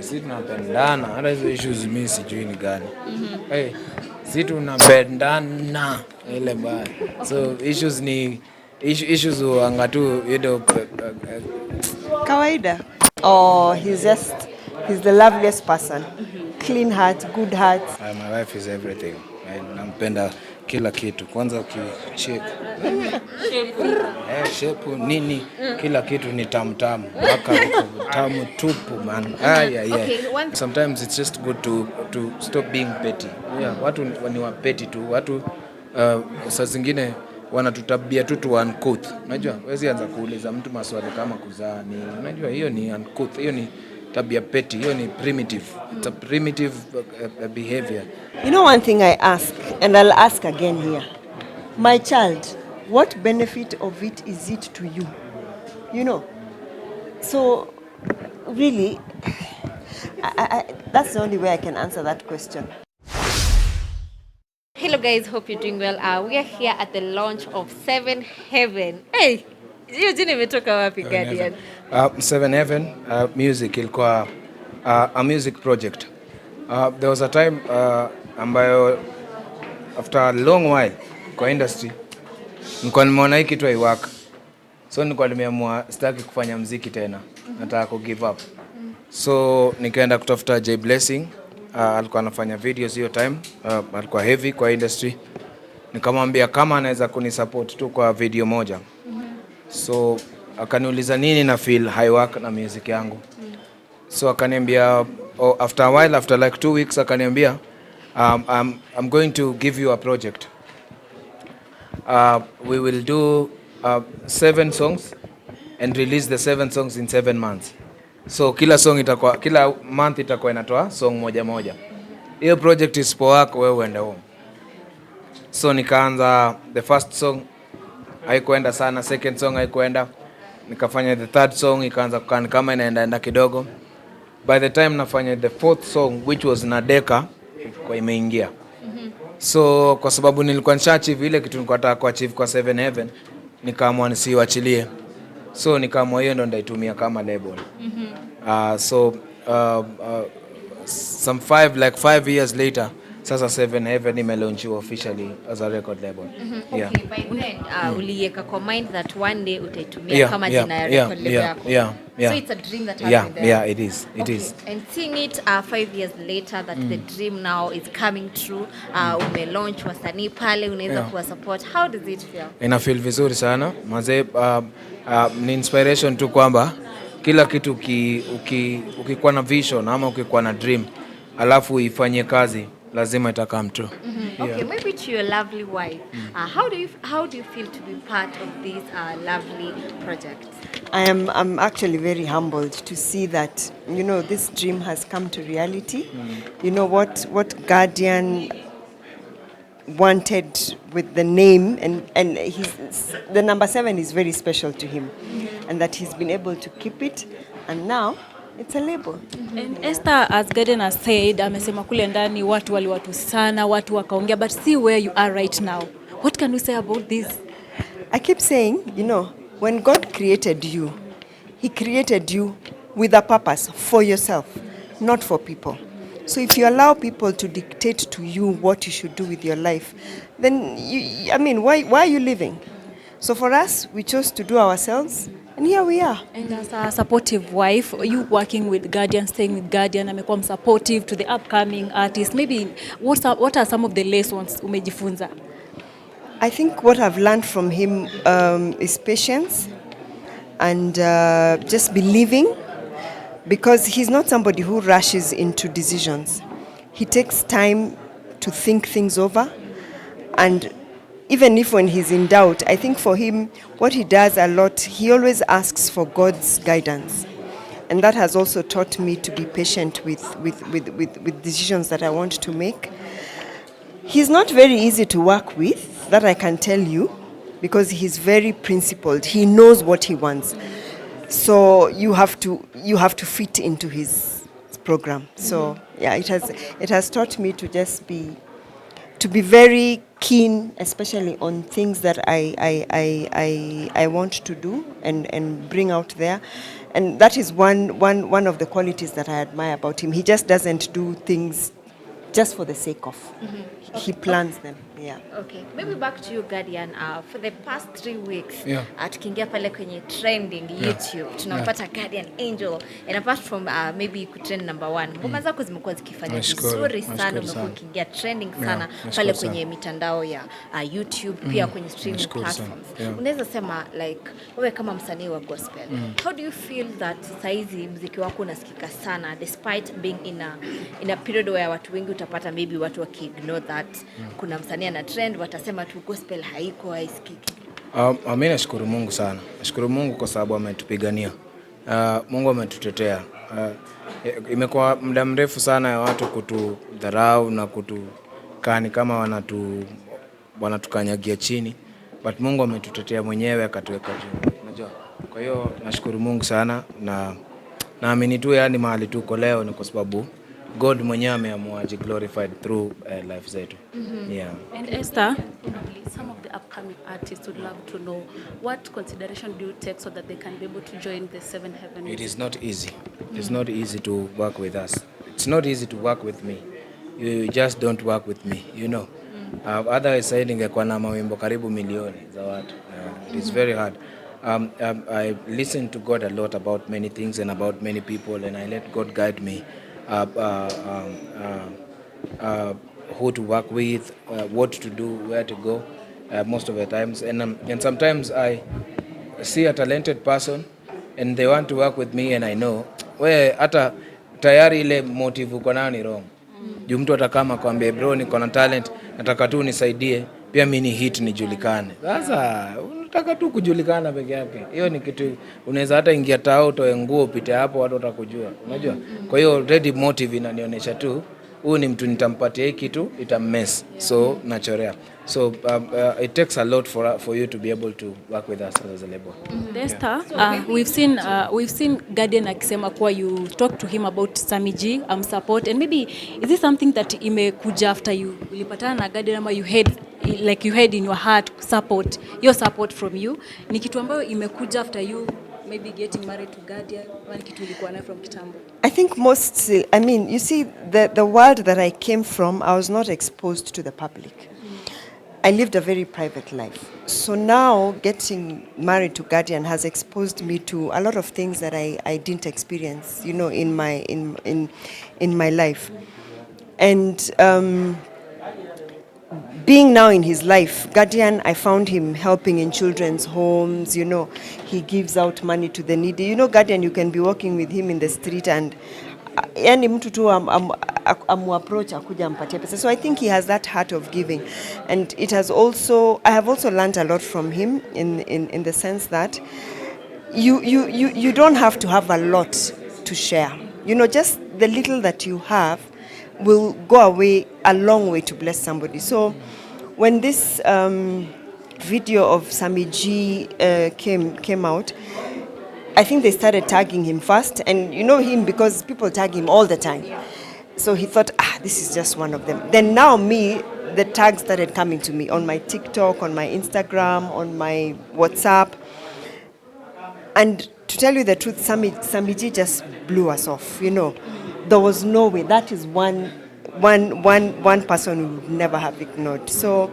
si tunapendana. Hata hizo issues mimi sijui ni gani. Hey, si tunapendana ile mbaya. So issues huanga tu kawaida. Oh, he's the loveliest person. Clean heart, good heart. My wife is everything. Nampenda kila kitu. Kwanza ukicheck. Shape nini kila kitu ni tamu. Mpaka tamu tupu man. Okay, sometimes it's just good to stop being petty. Yeah, watu ni wa petty tu. Watu saa zingine wanatutabia tu uncouth. Unajua? Wezi anza kuuliza mtu maswali kama kuzaa ni. Unajua hiyo ni uncouth. Hiyo ni tabia petty. Hiyo ni primitive. It's a primitive behavior. You know one thing I ask, and I'll ask again here. My child, what benefit of it is it to you? You know? So, really, that's the only way I can answer that question. Hello guys, hope you're doing well. We are here at the launch of 7 Heaven. Hey, hiyo jina imetoka wapi Guardian? 7 Heaven music ilikuwa a music project. There was a time ambayo after a long while kwa industry nilikuwa nimeona hii kitu haiwaka. So nilikuwa nimeamua sitaki kufanya muziki tena. Nataka ku give up. So nikaenda kutafuta J Blessing. Alikuwa anafanya videos hiyo time. Alikuwa heavy kwa industry. Nikamwambia kama anaweza kunisupport tu kwa video moja. So akaniuliza nini na feel haiwaka na music yangu. So akaniambia after a while, after like 2 weeks, akaniambia I'm going to give you a project. We will do 7 songs and release the 7 songs in 7 months. So kila month itakuwa inatoa song moja. Hiyo project isipowaka wewe uende home. So nikaanza the first song haikuenda sana, second song haikuenda. Nikafanya the third song ikaanza kukana kama inaenda kidogo. By the time nafanya the fourth song which was Nadeka kwa imeingia. So kwa sababu nilikuwa nishachieve ile kitu nilikuwa nataka kuachieve kwa 7 Heaven, nikaamua nisiwachilie. So nikaamua hiyo ndo ndaitumia kama label. Some 5 years later sasa 7 Heaven imelaunchiwa officially as a record label. Okay, by then uliweka kwa mind that one day utaitumia kama jina ya record label yako. So it's a dream that has been there. Yeah, it is. And seeing it 5 years later that the dream now is coming true, umelaunch wasanii pale unaweza kuwa support. How does it feel? Ina feel vizuri sana. Mazee ni inspiration tu kwamba kila kitu ukikuwa na vision ama ukikuwa na dream alafu ifanye kazi lazima itakam true. Okay, maybe to your lovely wife. How do you feel to be part of this lovely project? I'm actually very humbled to see that, you know, this dream has come to reality. You know what Guardian wanted with the name, and the number 7 is very special to him, and that he's been able to keep it, and now it's a label. And Esther, as Guardian has said, amesema kule ndani watu waliwatu sana, watu wakaongea, but see where you are right now. What can you say about this? I keep saying, you know, when God created you, He created you with a purpose for yourself, not for people. So if you allow people to dictate to you what you should do with your life, then why are you living? So for us, we chose to do ourselves, and here we are. And as a supportive wife, you working with Guardian, staying with Guardian, amekuwa supportive to the upcoming artists. Maybe what are some of the lessons umejifunza? I think what I've learned from him is patience and just believing, because he's not somebody who rushes into decisions. He takes time to think things over, and even if when he's in doubt, I think for him, what he does a lot, he always asks for God's guidance. And that has also taught me to be patient with decisions that I want to make. He's not very easy to work with, that I can tell you, because he's very principled. He knows what he wants. So you have to fit into his program. So yeah, it has taught me to just be very keen, especially on things that I want to do and bring out there. And that is one of the qualities that I admire about him. He just doesn't do things just for the sake of. He plans them. Yeah. Okay, maybe back to you Guardian. For the past 3 weeks, Yeah. tukiingia pale kwenye trending YouTube, tunampata Guardian Angel, and apart from maybe kutrend number 1, ngoma zako zimekuwa zikifanya Nashukuru, vizuri sana, nashukuru umekuwa sana. ukiingia trending sana nashukuru pale sana. kwenye mitandao ya YouTube, pia kwenye streaming nashukuru sana. platforms. Yeah. Unaweza sema like wewe kama msanii wa gospel, how do you feel that saizi muziki wako unasikika sana despite being in a period where watu wengi utapata maybe watu waki-ignore that kuna msanii ana trend watasema tu gospel haiko haisikiki? Mimi nashukuru Mungu sana. Nashukuru Mungu kwa sababu ametupigania. Mungu ametutetea. Imekuwa muda mrefu sana ya watu kutudharau na kutukani kama wanatukanyagia chini. But Mungu ametutetea mwenyewe akatuweka juu. Unajua? Kwa hiyo nashukuru Mungu sana na naamini tu yani mahali tuko leo ni kwa sababu God mwenyewe ameamua glorified through life zetu. Yeah. And Esther, Some of the upcoming artists would love to know what consideration do you take so that they can be able to join the Seven Heaven? It is not easy. It's not easy to work with us. It's not easy to work with me. You just don't work with me, you know. Otherwise ningekuwa na mawimbo karibu milioni za watu. It is very hard. I listen to God a lot about many things and about many people, and I let God guide me who to work with, what to do, where to go, most of the times. And sometimes I see a talented person and they want to work with me and I know we hata tayari ile motive uko nayo ni wrong. Juu mtu atakama kwambia bro niko na talent, nataka tu nisaidie, pia mimi ni hit nijulikane. Sasa unataka tu kujulikana peke yake. Hiyo ni kitu unaweza hata ingia tao utoe nguo upite hapo watu watakujua. Unajua? Kwa hiyo already motive inanionyesha tu huyu ni mtu nitampatia hiki kitu itammess. So nachorea. So it takes a lot for you to be able to work with us as a label. Esther, we've seen Guardian akisema kuwa you talk to him about Sammy G, support, and maybe is this something that imekuja after you ulipatana na Guardian ama you had in your heart your support from you? Ni kitu ambayo imekuja after you maybe getting married to Guardian, wani kitu ulikuwa nayo from kitambo? I think you see, the world that I came from, I was not exposed to the public. I lived a very private life. So now getting married to Guardian has exposed me to a lot of things that I didn't experience, you know, in my life. And being now in his life, Guardian, I found him helping in children's homes, you know, he gives out money to the needy. You know, Guardian, you can be walking with him in the street and yani mtu tu approach akuja ampatie pesa. So I think he has that heart of giving, and I have also learned a lot from him in the sense that you don't have to have a lot to share. You know, just the little that you have will go a long way to bless somebody. So when this video of Sammy G came out, I think they started tagging him first, and you know him because people tag him all the time. So he thought, this is just one of them. Then now the tags started coming to me on my TikTok, on my Instagram, on my WhatsApp. And to tell you the truth, Sammy G just blew us off, you know. There was no way. That is one person we would never have ignored. So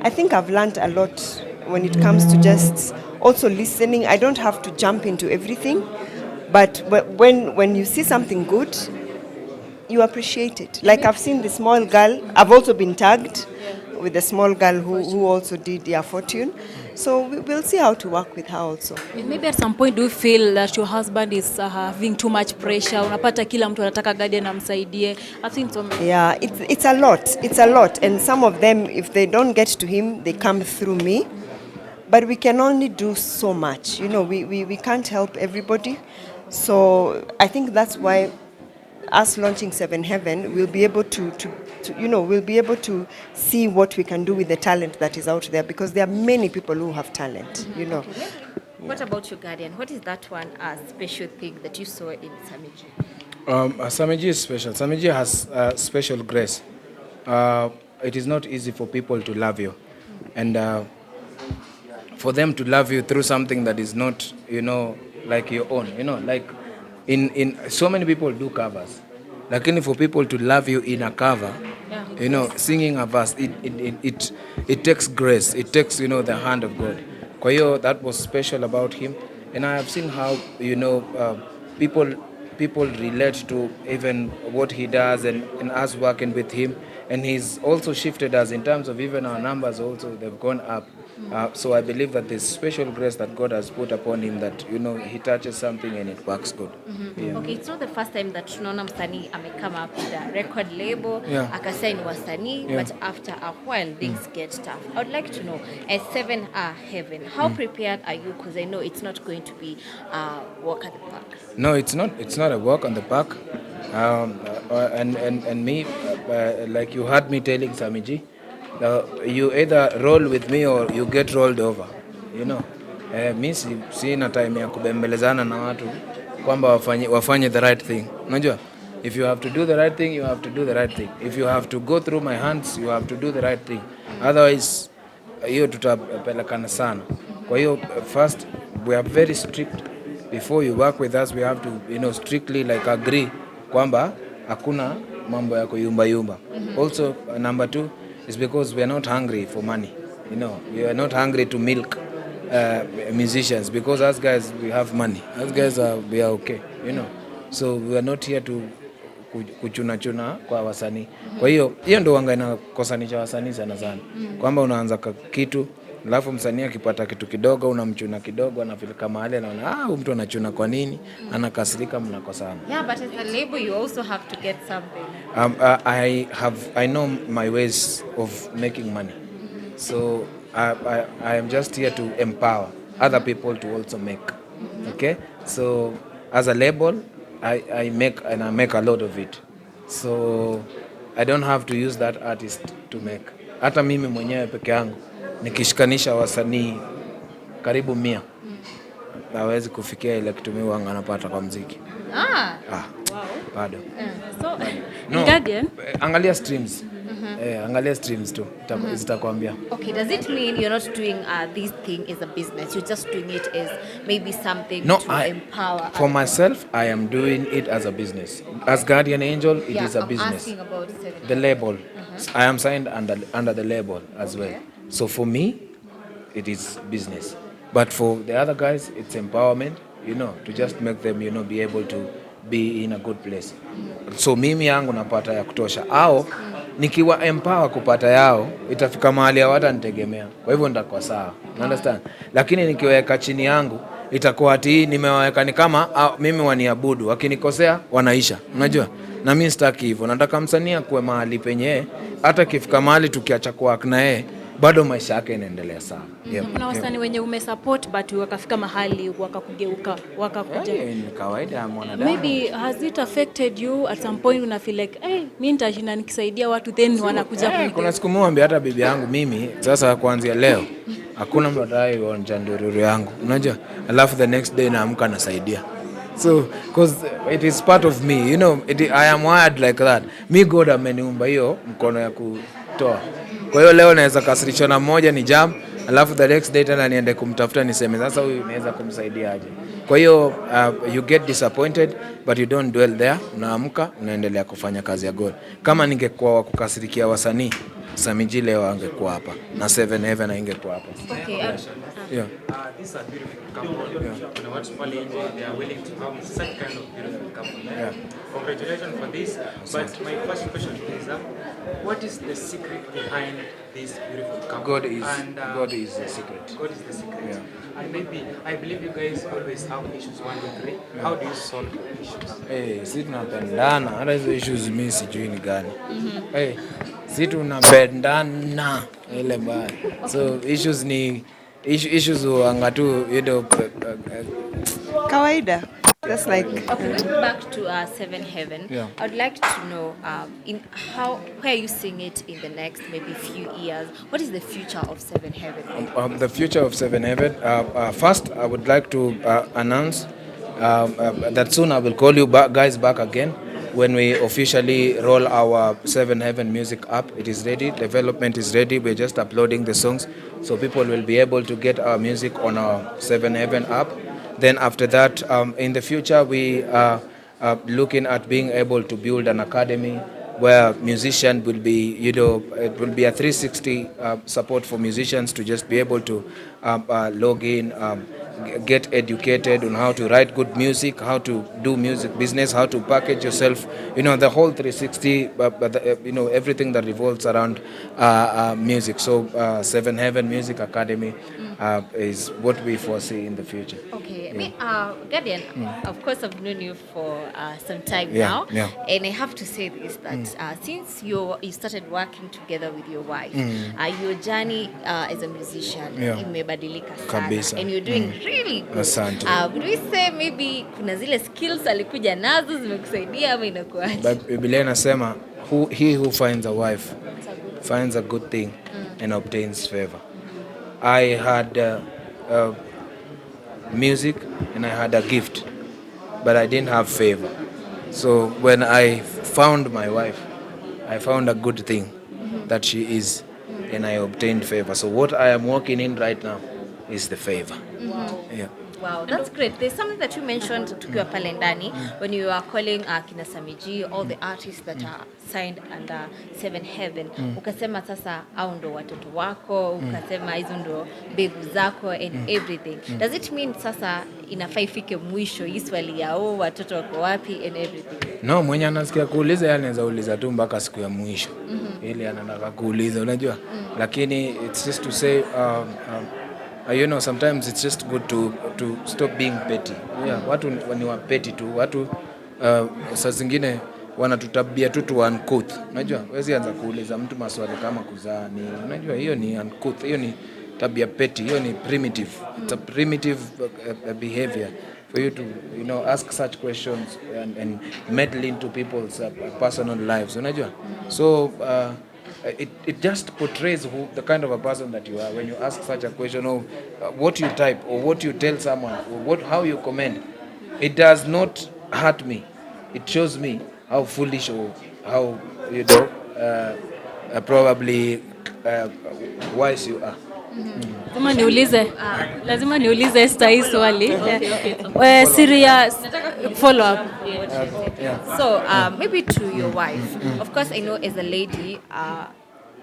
I think I've learned a lot when it comes to just also listening. I don't have to jump into everything, but when you see something good, you appreciate it. Like I've seen the small girl, I've also been tagged with the small girl who also did their fortune. So we'll see how to work with her also. Maybe at some point do you feel that your husband is having too much pressure? Unapata kila mtu anataka Guardian amsaidie. I think so. Yeah, it's a lot. It's a lot. And some of them, if they don't get to him, they come through me. But we can only do so much. You know, we can't help everybody. So I think that's why us launching Seven Heaven, we'll be able to see what we can do with the talent that is out there, because there are many people who have talent, you know. Okay. What about your Guardian? What is that one special thing that you saw in Sammy G? Sammy G is special. Sammy G has special grace. It is not easy for people to love you. And for them to love you through something that is not, you know, like your own, like in so many people do covers, lakini for people to love you in a cover, singing a verse, it takes grace, it takes, the hand of God. Kwa hiyo that was special about him, and I have seen how, people people relate to even what he does, and us working with him, and he's also shifted us in terms of even our numbers also, they've gone up. So I believe that there's special grace that God has put upon him, that he touches something and it works good. Yeah. Okay, it's not the first time that tunaona msanii come up with a record label, Yeah. akasign wasanii, Yeah. but after a while things get tough. I would like to know, as 7 Heaven, how prepared are you? Because I know it's not going to be walk at the park. No, it's not. It's not a walk on the park. And me, like you heard me telling Samiji, you either roll with me or you get rolled over. Mi sina time ya kubembelezana na watu kwamba wafanye the right thing. Unajua, if you have to do the right thing, you have to do the right thing. If you have to go through my hands, you have to do the right thing. Otherwise, hiyo tutapelekana sana. Kwa hiyo first we are very strict. Before you work with us, we have to strictly like agree kwamba hakuna mambo ya kuyumba yumba. Also, number 2 is because we are not hungry for money. We are not hungry to milk musicians, because us guys, we have money. Us guys we are okay. So we are not here to kuchuna kwa wasanii. Kwa hiyo ndo wanga inakosanisha wasanii sana sana, kwamba unaanza kitu alafu msanii akipata kitu kidogo unamchuna kidogo, anafika mahali anaona huyu mtu anachuna kwa nini, anakasirika, mnakosana. Yeah, but as a label you also have to get something. I know my ways of making money. So I am just here to empower other people to also make. Okay? So as a label, I make a lot of it. So I don't have to use that artist to make. Hata mimi mwenyewe peke yangu nikishikanisha wasanii karibu 100, nawezi kufikia ile kitu mimi wanga napata kwa muziki. Bado. So, No, Guardian, angalia streams. Angalia streams tu zitakwambia. Okay, does it mean you're not doing this thing as a business? You're just doing it as maybe something No, to empower for others? myself, I am doing it as a business. As Guardian Angel, it is a I'm business. asking about The label. I am signed under the label as well. So for me, it is business. But for the other guys, it's empowerment, to just make them, be able to be in a good place. So mimi yangu napata ya kutosha. Au nikiwa empower kupata yao, itafika mahali hawatanitegemea. Kwa hivyo nitakuwa sawa. Understand? Lakini nikiweka chini yangu, itakuwa ati nimewaweka ni kama mimi waniabudu, wakinikosea wanaisha. Unajua? Na mimi sitaki hivyo. Nataka msanii akuwe mahali penye hata kifika mahali tukiacha kuwork na yeye, bado maisha yake inaendelea sawa. kuna wasanii wenye umesupport but wakafika mahali wakakugeuka, wakakuja. Ni kawaida ya mwanadamu. Maybe has it affected you at some point, una feel like mimi nitashinda nikisaidia watu then wanakuja Kuna siku mwambie hata bibi yangu mimi sasa kuanzia leo hakuna mtu atakayeonja ndururu yangu, unajua, alafu the next day naamka nasaidia. So because it is part of me, I am wired like that. Me God ameniumba hiyo mkono ya kutoa. Kwa hiyo leo naweza kasirishwa na mmoja ni jam, alafu the next day tena niende kumtafuta niseme sasa huyu naweza kumsaidia aje. Kwa hiyo you get disappointed but you don't dwell there. Unaamka unaendelea kufanya kazi ya God. Kama ningekuwa wa kukasirikia wasanii, Samiji leo angekuwa hapa na 7 Heaven ingekuwa hapa. Okay. Yeah. These are beautiful couple. Kuna watu pale nje, they are willing to have such kind of beautiful couple. Yeah. Congratulations for this. But my first question is, what is the secret behind this beautiful couple? God is God is the secret. God is the secret. Yeah. And maybe I believe you guys always have issues 1 to 3. How do you solve the issues? Si tunapendana, hata hizo issues mimi sijui ni gani. Si tunapendana ile mbaya. So issues ni issues wanga tu Kawaida. Just like Okay, going back to 7 Heaven, Yeah. I would like to know where you seeing it in the next maybe few years. What is the future of 7 Heaven? The future of 7 Heaven. First, I would like to announce that soon I will call you guys back again when we officially roll our 7 Heaven music app. It is ready. Development is ready. We're just uploading the songs, so people will be able to get our music on our 7 Heaven app. Then after that, in the future, we are looking at being able to build an academy where musician will be, it will be a 360 support for musicians to just be able to log in, get educated on how to write good music, how to do music business, how to package yourself, the whole 360, everything that revolves around music. So Seven Heaven Music Academy is what we foresee in the future. Okay, Guardian, of course I've known you for some time Yeah, now, yeah. and I have to say this, that since you started working together with your wife, your journey as a musician Yeah. imebadilika sana, Kabisa. and you're doing really good. Asante. Would we say maybe kuna zile skills alikuja nazo zimekusaidia ama inakuaje? But Biblia inasema he who finds a wife finds a good thing and obtains favor. I had music and I had a gift, but I didn't have favor. So when I found my wife, I found a good thing that she is, and I obtained favor. So what I am working in right now is the favor. Yeah. Wow, that's great. There's something that you mentioned tukiwa pale ndani when you are calling kina Samiji, all the artists that are signed under Seven Heaven. Ukasema sasa au ndo watoto wako, ukasema hizo ndo mbegu zako and everything. Does it mean sasa inafaa ifike mwisho hii swali ya watoto wako wapi and everything? No, mwenye anasikia kuuliza yeye anaweza uliza tu mpaka siku ya mwisho. Ili anataka kuuliza, unajua? Lakini it's just to say sometimes it's just good to stop being petty. Yeah, watu ni wa petty tu. Watu saa zingine wanatutabia tu tu uncouth. Unajua? Wezi anza kuuliza mtu maswali kama kuzaa ni. Unajua hiyo ni uncouth. Hiyo ni tabia petty. Hiyo ni primitive. It's a primitive behavior for you to ask such questions and meddle into people's personal lives. Unajua? So it just portrays the kind of a person that you are when you ask such a question, or what you type or what you tell someone or how you comment. It does not hurt me. It shows me how foolish or how probably wise you are. Lazima niulize Esther hii swali. Serious follow up. So maybe to your wife. Of course I know as a lady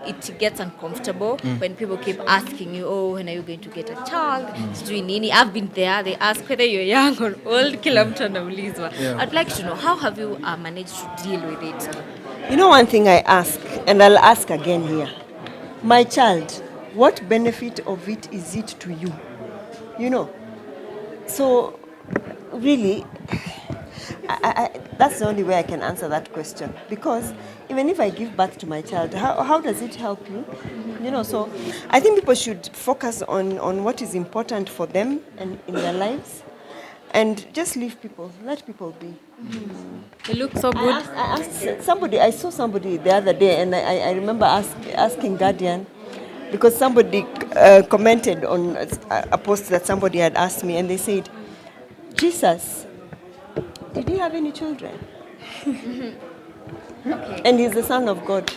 it gets uncomfortable when people keep asking you, oh, when are you going to get a child? Sijui nini. I've been there. They ask whether you're young or old. Kila mtu anaulizwa. I'd like to know, how have you managed to deal with it? One thing I ask, and I'll ask again here. My child, what benefit of it is it to you? So really, that's the only way I can answer that question. Because even if I give birth to my child, how does it help you? So I think people should focus on what is important for them and in their lives, and just let people be. They look so good. I saw somebody the other day, and I remember asking Guardian, because somebody commented on a post that somebody had asked me, and they said, Jesus, did he have any children? Okay. And he's the son of God.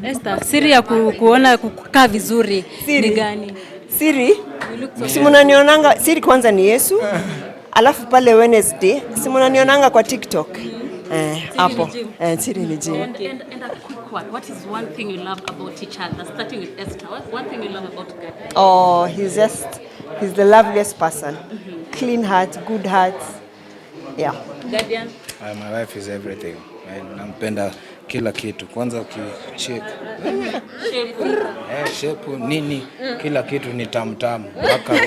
Esther, siri ya kuona kukaa vizuri ni gani? Siri? Si mnanionanga, siri kwanza ni Yesu. Alafu pale Wednesday, si mnanionanga kwa TikTok. Hapo. Siri ni gym. And a quick one. What is one thing you love about each other? Starting with Esther. What's one thing you love about God? Oh, he's the loveliest person. Clean heart, good heart. Yeah. Guardian. My wife is everything. Nampenda kila kitu. Kwanza shape. Shape nini? Kila kitu ni tamu. Mpaka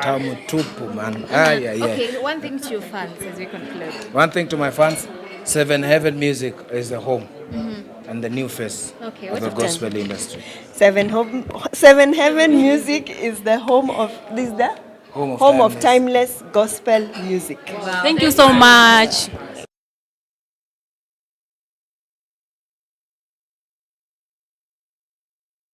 tamu tupu man. Okay, one thing to your fans as we conclude. One thing to my fans, Seven Heaven Music is the home and the new face of the gospel industry. Seven Heaven Music is the home of timeless gospel music. Wow. Thank you so much.